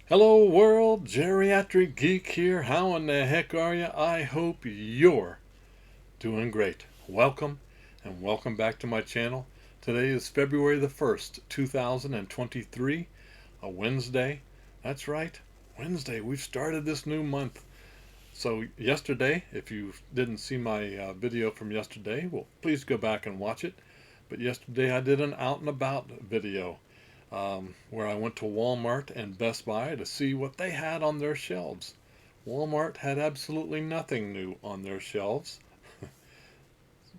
Hello world, Geriatric Geek here. How in the heck are you? I hope you're doing great. Welcome and welcome back to my channel. Today is February the 1st, 2023, a Wednesday. That's right, Wednesday. We've started this new month. So yesterday, if you didn't see my video from yesterday, well, please go back and watch it. But yesterday I did an out and about video where I went to Walmart and Best Buy to see what they had on their shelves. Walmart had absolutely nothing new on their shelves.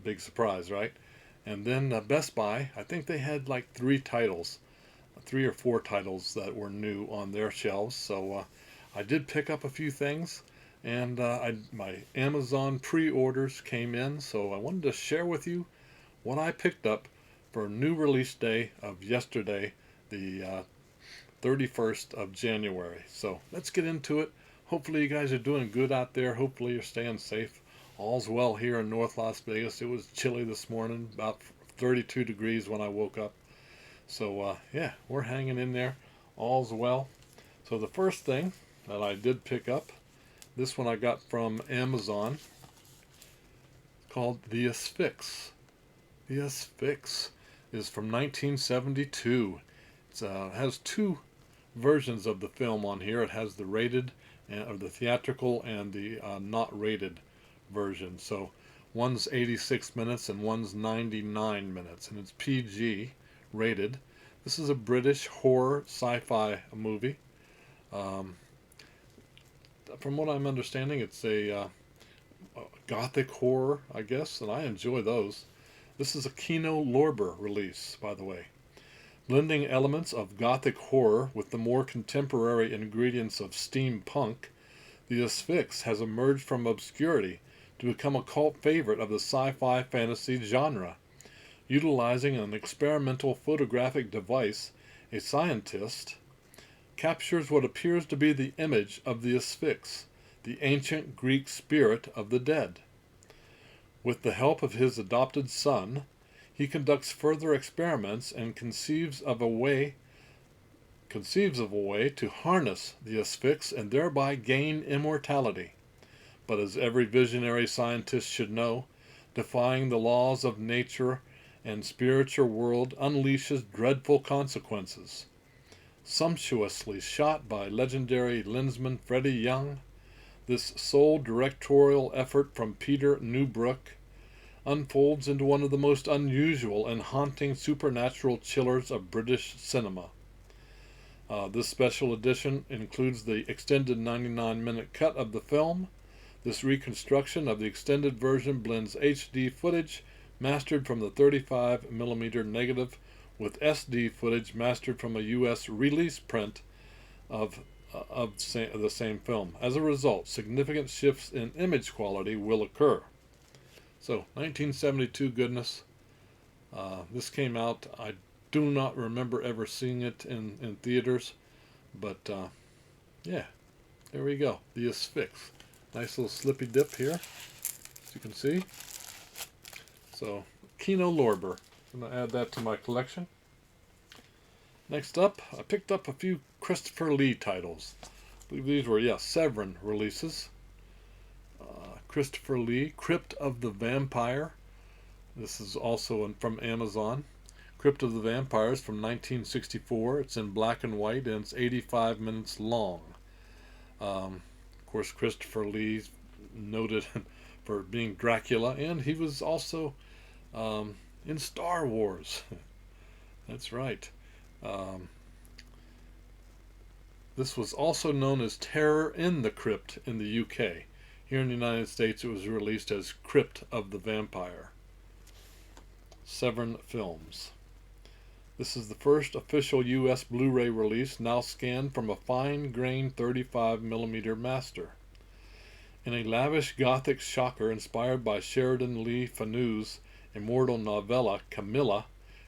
Big surprise, right? And then Best Buy, I think they had like three or four titles that were new on their shelves. So I did pick up a few things, and my Amazon pre-orders came in, so I wanted to share with you what I picked up for new release day of yesterday, the 31st of January. So let's get into it. Hopefully you guys are doing good out there. Hopefully you're staying safe. All's well here in North Las Vegas. It was chilly this morning, about 32 degrees when I woke up. So yeah, we're hanging in there. All's well. So the first thing that I did pick up, this one I got from Amazon, called The Asphyx. The Asphyx is from 1972. It has two versions of the film on here. It has the rated, or the theatrical, and the not rated version. So one's 86 minutes and one's 99 minutes, and it's PG rated. This is a British horror sci-fi movie. Um, from what I'm understanding, it's a gothic horror, I guess, and I enjoy those. This is a Kino Lorber release, by the way. Blending elements of gothic horror with the more contemporary ingredients of steampunk, The Asphyx has emerged from obscurity to become a cult favorite of the sci-fi fantasy genre. Utilizing an experimental photographic device, a scientist captures what appears to be the image of the Asphyx, the ancient Greek spirit of the dead. With the help of his adopted son, he conducts further experiments and conceives of a way to harness the Asphyx and thereby gain immortality. But as every visionary scientist should know, defying the laws of nature and spiritual world unleashes dreadful consequences. Sumptuously shot by legendary lensman Freddie Young, this sole directorial effort from Peter Newbrook unfolds into one of the most unusual and haunting supernatural chillers of British cinema. This special edition includes the extended 99-minute cut of the film. This reconstruction of the extended version blends HD footage mastered from the 35mm negative with SD footage mastered from a US release print of the same film. As a result, significant shifts in image quality will occur. So, 1972 goodness. This came out, I do not remember ever seeing it in theaters, but yeah, there we go. The Asphyx. Nice little slippy dip here, as you can see. So, Kino Lorber. I'm going to add that to my collection. Next up, I picked up a few Christopher Lee titles. I believe these were, Severin releases. Christopher Lee, Crypt of the Vampire. This is also from Amazon. Crypt of the Vampires from 1964. It's in black and white and it's 85 minutes long. Of course, Christopher Lee's noted for being Dracula, and he was also in Star Wars. That's right. This was also known as Terror in the Crypt in the UK. Here in the United States, it was released as Crypt of the Vampire. Severin Films. This is the first official US Blu-ray release, now scanned from a fine-grained 35mm master. In a lavish gothic shocker inspired by Sheridan Lee Fanu's immortal novella Camilla,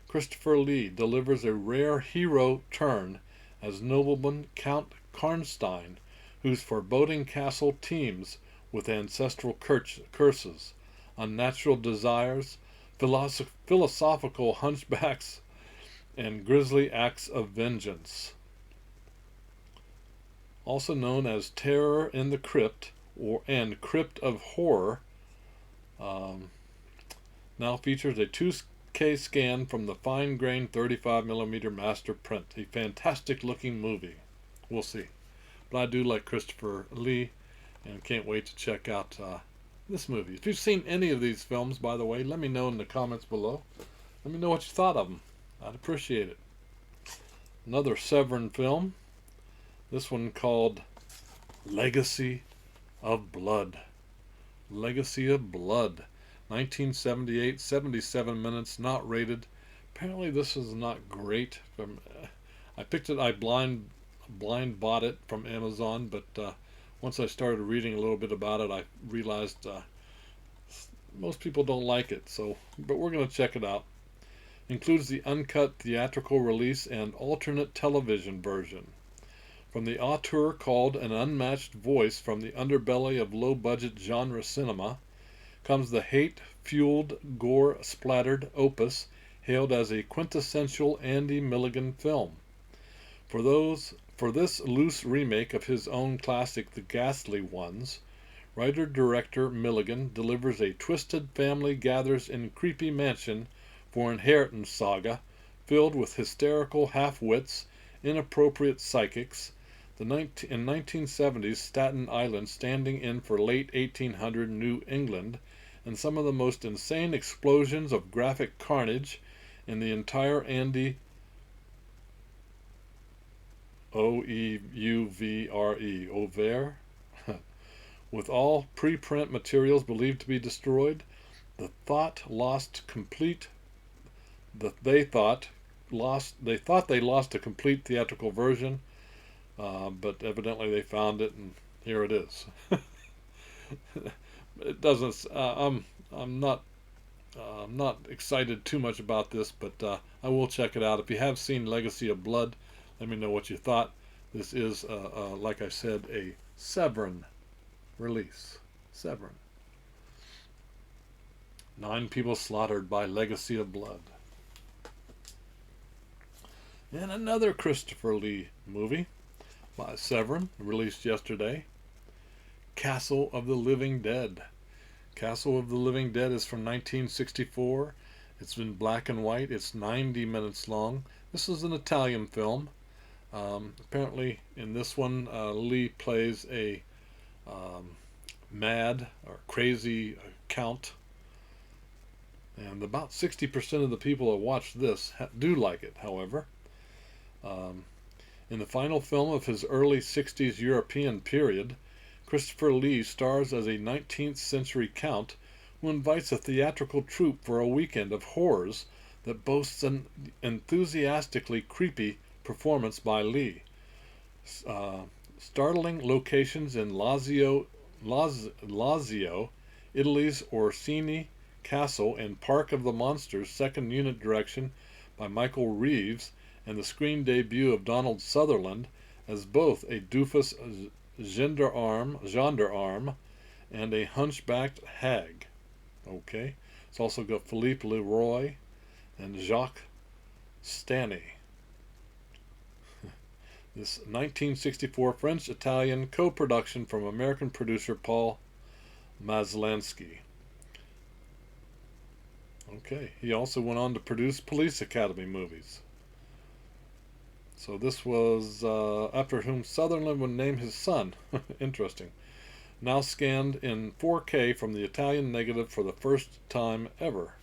Christopher Lee delivers a rare hero turn as nobleman Count Karnstein, whose foreboding castle teems with ancestral curses, unnatural desires, philosophical hunchbacks, and grisly acts of vengeance. also known as Terror in the Crypt and Crypt of Horror, um, now features a 2K scan from the fine-grained 35mm master print. A fantastic looking movie. We'll see. But I do like Christopher Lee and can't wait to check out this movie. If you've seen any of these films, by the way, let me know in the comments below. Let me know what you thought of them. I'd appreciate it. Another Severin film. This one called Legacy of Blood. Legacy of Blood. 1978, 77 minutes, not rated. Apparently this is not great. I picked it, I blind bought it from Amazon, but once I started reading a little bit about it, I realized most people don't like it. But we're going to check it out. Includes the uncut theatrical release and alternate television version. From the auteur called an unmatched voice from the underbelly of low-budget genre cinema comes the hate-fueled, gore-splattered opus hailed as a quintessential Andy Milligan film. For this loose remake of his own classic The Ghastly Ones, writer-director Milligan delivers a twisted family gathers in creepy mansion for inheritance saga filled with hysterical half-wits, inappropriate psychics, in 1970s Staten Island standing in for late 1800 New England, and some of the most insane explosions of graphic carnage in the entire Andy Oeuvre, with all preprint materials believed to be destroyed. They thought they lost a complete theatrical version, but evidently they found it, and here it is. It doesn't. I'm not excited too much about this, but I will check it out. If you have seen Legacy of Blood, let me know what you thought. This is, like I said, a Severin release. Severin. 9 people slaughtered by Legacy of Blood. And another Christopher Lee movie by Severin, released yesterday. Castle of the Living Dead. Castle of the Living Dead is from 1964. It's in black and white. It's 90 minutes long. This is an Italian film. Apparently, in this one, Lee plays a mad or crazy count. And about 60% of the people that watch this do like it, however. In the final film of his early 60s European period, Christopher Lee stars as a 19th century count who invites a theatrical troupe for a weekend of horrors that boasts an enthusiastically creepy performance by Lee. Startling locations in Lazio, Italy's Orsini Castle, and Park of the Monsters, second unit direction by Michael Reeves, and the screen debut of Donald Sutherland as both a doofus gendarme and a hunchbacked hag. Okay, it's also got Philippe Leroy and Jacques Stanny. This 1964 French-Italian co-production from American producer Paul Maslansky. Okay, he also went on to produce Police Academy movies. So this was after whom Sutherland would name his son. Interesting. Now scanned in 4K from the Italian negative for the first time ever.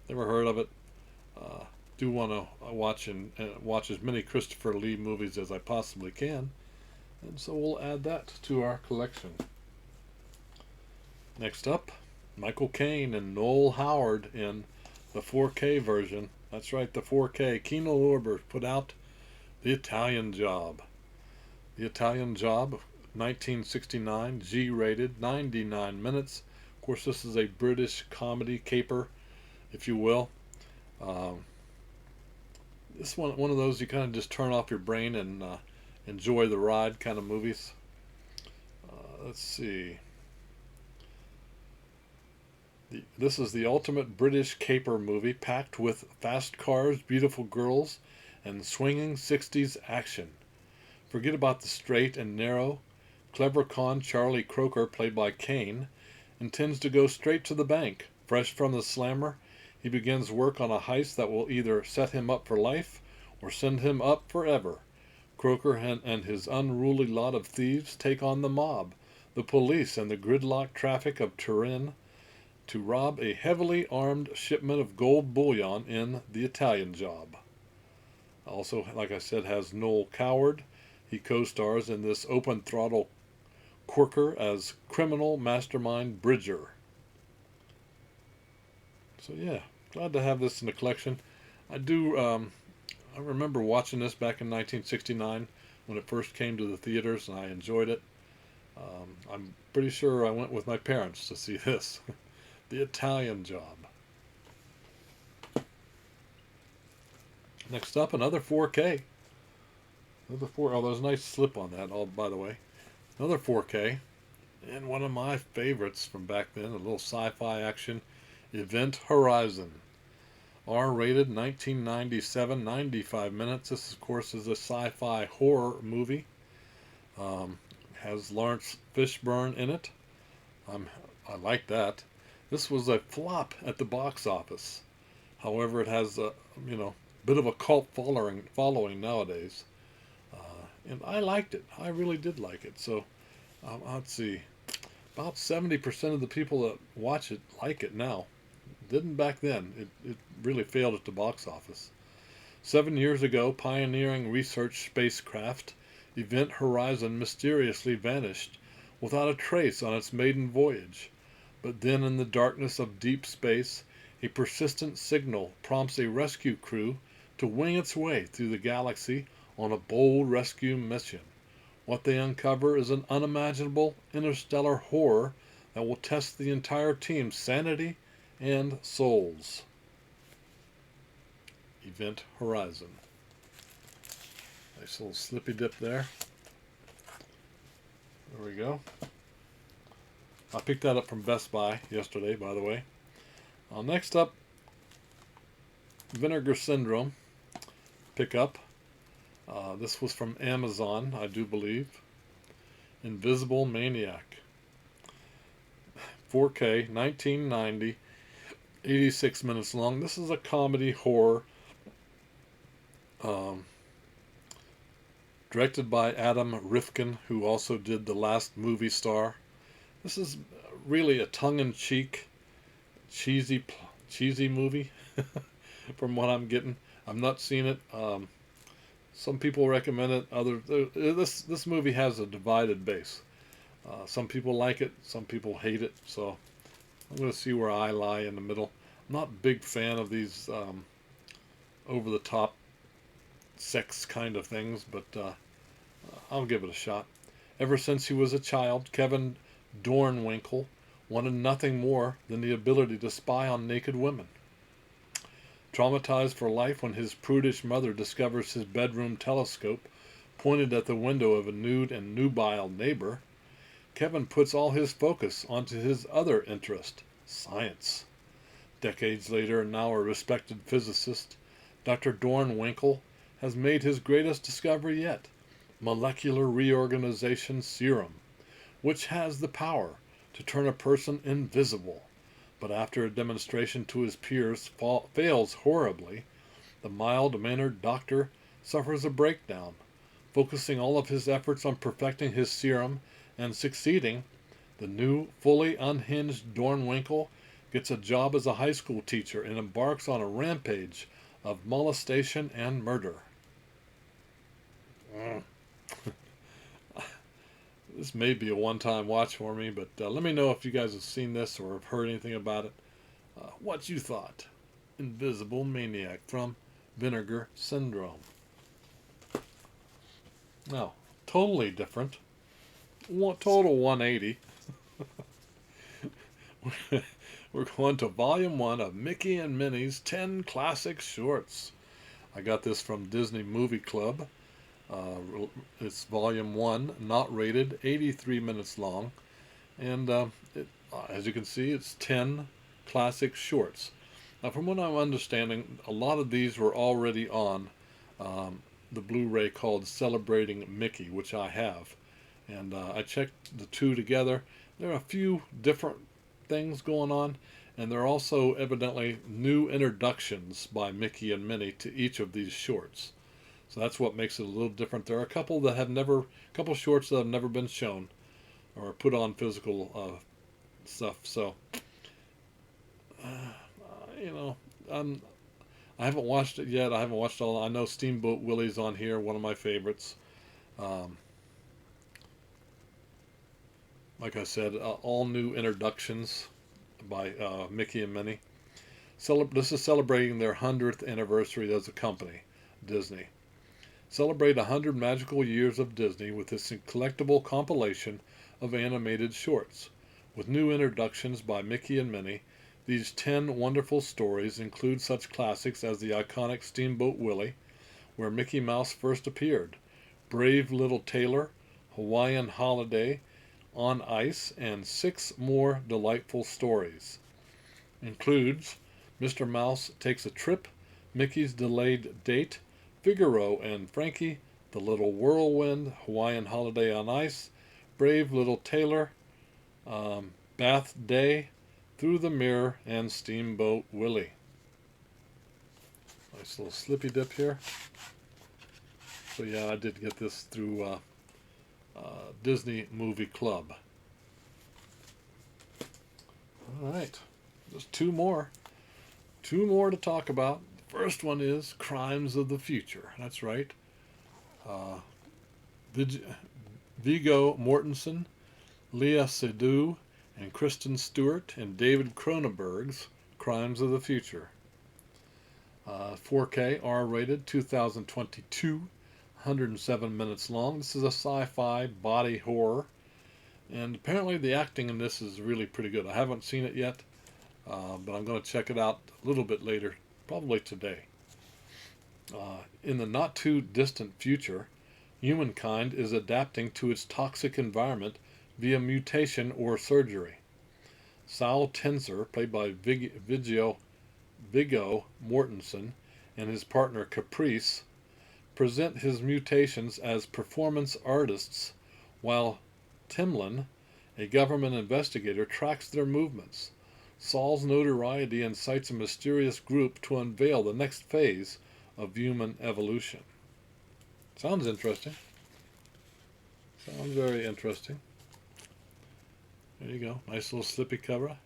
Never heard of it. Do want to watch as many Christopher Lee movies as I possibly can, and so we'll add that to our collection. Next up, Michael Caine and Noel Howard in the 4K version. That's right, the 4K. Kino Lorber put out The Italian Job. The Italian Job, 1969, G-rated, 99 minutes. Of course, this is a British comedy caper, if you will. This one of those you kind of just turn off your brain and enjoy the ride kind of movies. Let's see. This is the ultimate British caper movie, packed with fast cars, beautiful girls, and swinging 60s action. Forget about the straight and narrow. Clever con Charlie Croker, played by Kane, intends to go straight to the bank. Fresh from the slammer, he begins work on a heist that will either set him up for life or send him up forever. Croker and his unruly lot of thieves take on the mob, the police, and the gridlock traffic of Turin to rob a heavily armed shipment of gold bullion in The Italian Job. Also, like I said, has Noel Coward. He co-stars in this open-throttle corker as criminal mastermind Bridger. So yeah, glad to have this in the collection. I remember watching this back in 1969 when it first came to the theaters, and I enjoyed it. I'm pretty sure I went with my parents to see this. The Italian Job. Next up, another 4K. Oh, there's a nice slip on that, by the way. Another 4K. And one of my favorites from back then, a little sci-fi action, Event Horizon. R-rated, 1997, 95 minutes. This, of course, is a sci-fi horror movie. Has Lawrence Fishburne in it. I like that. This was a flop at the box office. However, it has a bit of a cult following nowadays. And I liked it. I really did like it. So, let's see. About 70% of the people that watch it like it now. Didn't back then. It really failed at the box office. 7 years ago, pioneering research spacecraft Event Horizon mysteriously vanished without a trace on its maiden voyage. But then in the darkness of deep space, a persistent signal prompts a rescue crew to wing its way through the galaxy on a bold rescue mission. What they uncover is an unimaginable interstellar horror that will test the entire team's sanity and souls. Event Horizon. Nice little slippy dip there. There we go. I picked that up from Best Buy yesterday, by the way. Next up, Vinegar Syndrome pickup. This was from Amazon, I do believe. Invisible Maniac. 4K, 1990, 86 minutes long. This is a comedy horror. Directed by Adam Rifkin, who also did The Last Movie Star. This is really a tongue-in-cheek, cheesy movie, from what I'm getting. I've not seen it. Some people recommend it. This movie has a divided base. Some people like it, some people hate it. So I'm going to see where I lie in the middle. I'm not a big fan of these over-the-top sex kind of things, but I'll give it a shot. Ever since he was a child, Kevin Dornwinkle wanted nothing more than the ability to spy on naked women. Traumatized for life when his prudish mother discovers his bedroom telescope pointed at the window of a nude and nubile neighbor, Kevin puts all his focus onto his other interest, science. Decades later, and now a respected physicist, Dr. Dornwinkle has made his greatest discovery yet, molecular reorganization serum, which has the power to turn a person invisible. But after a demonstration to his peers fails horribly, the mild-mannered doctor suffers a breakdown. Focusing all of his efforts on perfecting his serum and succeeding, the new, fully unhinged Dornwinkle gets a job as a high school teacher and embarks on a rampage of molestation and murder. This may be a one-time watch for me, but let me know if you guys have seen this or have heard anything about it. What you thought. Invisible Maniac from Vinegar Syndrome. Now, totally different. Total 180. We're going to Volume 1 of Mickey and Minnie's 10 Classic Shorts. I got this from Disney Movie Club. It's Volume 1, not rated, 83 minutes long. And as you can see, it's 10 classic shorts. Now, from what I'm understanding, a lot of these were already on the Blu-ray called Celebrating Mickey, which I have. And I checked the two together. There are a few different things going on, and there are also evidently new introductions by Mickey and Minnie to each of these shorts. So that's what makes it a little different. There are a couple that have never, couple shorts that have never been shown or put on physical stuff. So, you know, I haven't watched it yet. I haven't watched all. I know Steamboat Willie's on here, one of my favorites. Um, like I said, all new introductions by Mickey and Minnie. This is celebrating their 100th anniversary as a company, Disney. Celebrate 100 magical years of Disney with this collectible compilation of animated shorts. With new introductions by Mickey and Minnie, these 10 wonderful stories include such classics as the iconic Steamboat Willie, where Mickey Mouse first appeared, Brave Little Tailor, Hawaiian Holiday, On Ice, and 6 more delightful stories. Includes Mr. Mouse Takes a Trip, Mickey's Delayed Date, Figaro and Frankie, The Little Whirlwind, Hawaiian Holiday on Ice, Brave Little Tailor, Bath Day, Through the Mirror, and Steamboat Willie. Nice little slippy dip here. So yeah, I did get this through Disney Movie Club. All right, just two more to talk about. First one is Crimes of the Future. That's right. Viggo Mortensen, Leah Seydoux, and Kristen Stewart in David Cronenberg's Crimes of the Future. 4K, R-rated, 2022, 107 minutes long. This is a sci-fi body horror. And apparently the acting in this is really pretty good. I haven't seen it yet, but I'm going to check it out a little bit later. Probably today. In the not too distant future, humankind is adapting to its toxic environment via mutation or surgery. Sal Tenser, played by Viggo Mortensen, and his partner Caprice, present his mutations as performance artists, while Timlin, a government investigator, tracks their movements. Saul's notoriety incites a mysterious group to unveil the next phase of human evolution. Sounds interesting. Sounds very interesting. There you go. Nice little slippy cover.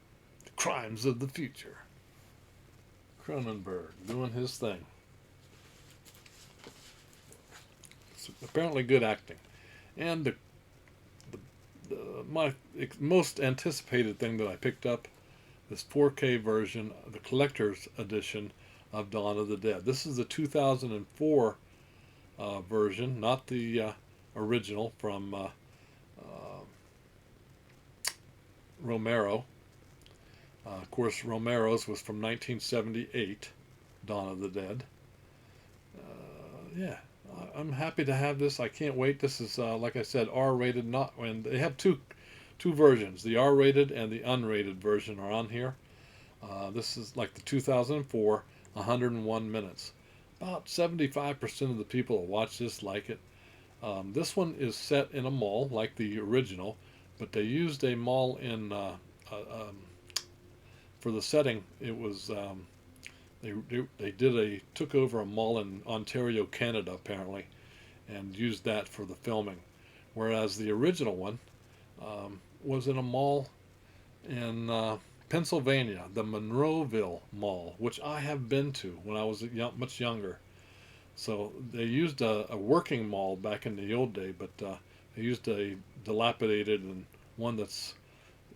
The Crimes of the Future. Cronenberg doing his thing. It's apparently good acting. And my most anticipated thing that I picked up, this 4K version, the collector's edition of Dawn of the Dead. This is the 2004 version, not the original from Romero. Of course, Romero's was from 1978, Dawn of the Dead. Yeah, I'm happy to have this. I can't wait. This is, like I said, R-rated. And they have two versions. The R-rated and the unrated version are on here. This is like the 2004, 101 minutes. About 75% of the people that watch this like it. This one is set in a mall like the original, but they used a mall in for the setting. It was they took over a mall in Ontario, Canada, apparently, and used that for the filming, whereas the original one was in a mall in Pennsylvania, the Monroeville Mall, which I have been to when I was much younger. So they used a working mall back in the old day, but they used a dilapidated and one that's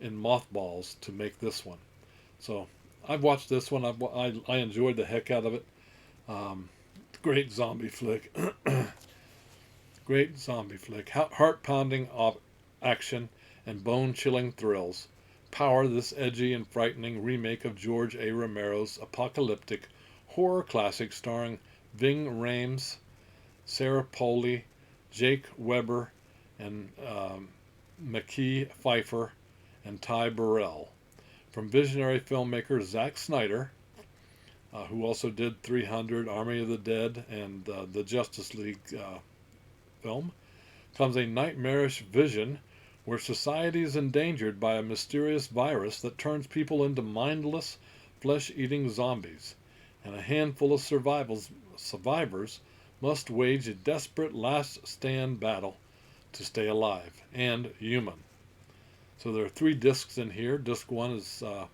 in mothballs to make this one. So I've watched this one. I enjoyed the heck out of it. Great zombie flick. Great zombie flick. Heart-pounding action and bone-chilling thrills power this edgy and frightening remake of George A. Romero's apocalyptic horror classic starring Ving Rhames, Sarah Polley, Jake Weber, and Mckee Pfeiffer, and Ty Burrell. From visionary filmmaker Zack Snyder, who also did 300, Army of the Dead, and the Justice League film, comes a nightmarish vision where society is endangered by a mysterious virus that turns people into mindless, flesh-eating zombies, and a handful of survivors must wage a desperate last-stand battle to stay alive and human. So there are 3 discs in here. Disc 1 is the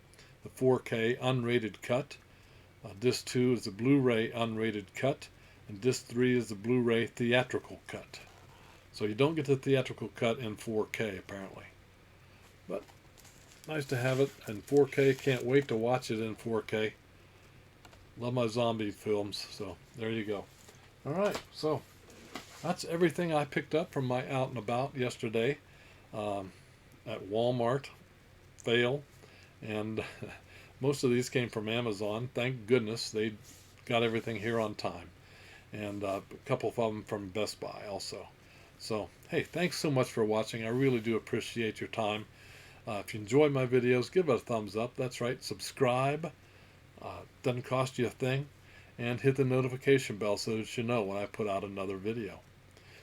4K unrated cut. Disc 2 is the Blu-ray unrated cut. And Disc 3 is the Blu-ray theatrical cut. So you don't get the theatrical cut in 4K apparently. But nice to have it in 4K. Can't wait to watch it in 4K. Love my zombie films. So there you go. Alright, so that's everything I picked up from my out and about yesterday at Walmart. Fail. And most of these came from Amazon. Thank goodness they got everything here on time. And a couple of them from Best Buy also. So, hey, thanks so much for watching. I really do appreciate your time. If you enjoy my videos, give it a thumbs up. That's right, subscribe. Doesn't cost you a thing. And hit the notification bell so that you know when I put out another video.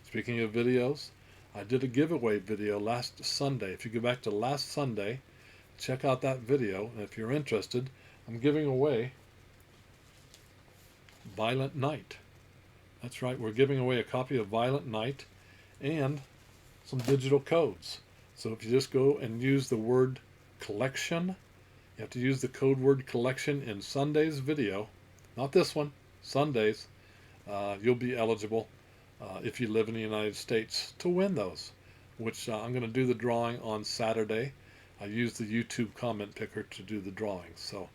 Speaking of videos, I did a giveaway video last Sunday. If you go back to last Sunday, check out that video. And if you're interested, I'm giving away Violent Night. That's right, we're giving away a copy of Violent Night and some digital codes. So if you just go and use the word collection, you have to use the code word collection in Sunday's video, not this one, Sunday's, you'll be eligible if you live in the United States to win those, which I'm going to do the drawing on Saturday. I use the YouTube comment picker to do the drawing. So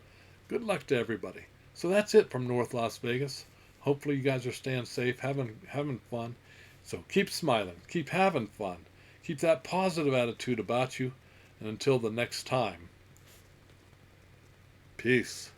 good luck to everybody. So that's it from North Las Vegas. Hopefully you guys are staying safe, having fun. So keep smiling, keep having fun, keep that positive attitude about you, and until the next time, peace.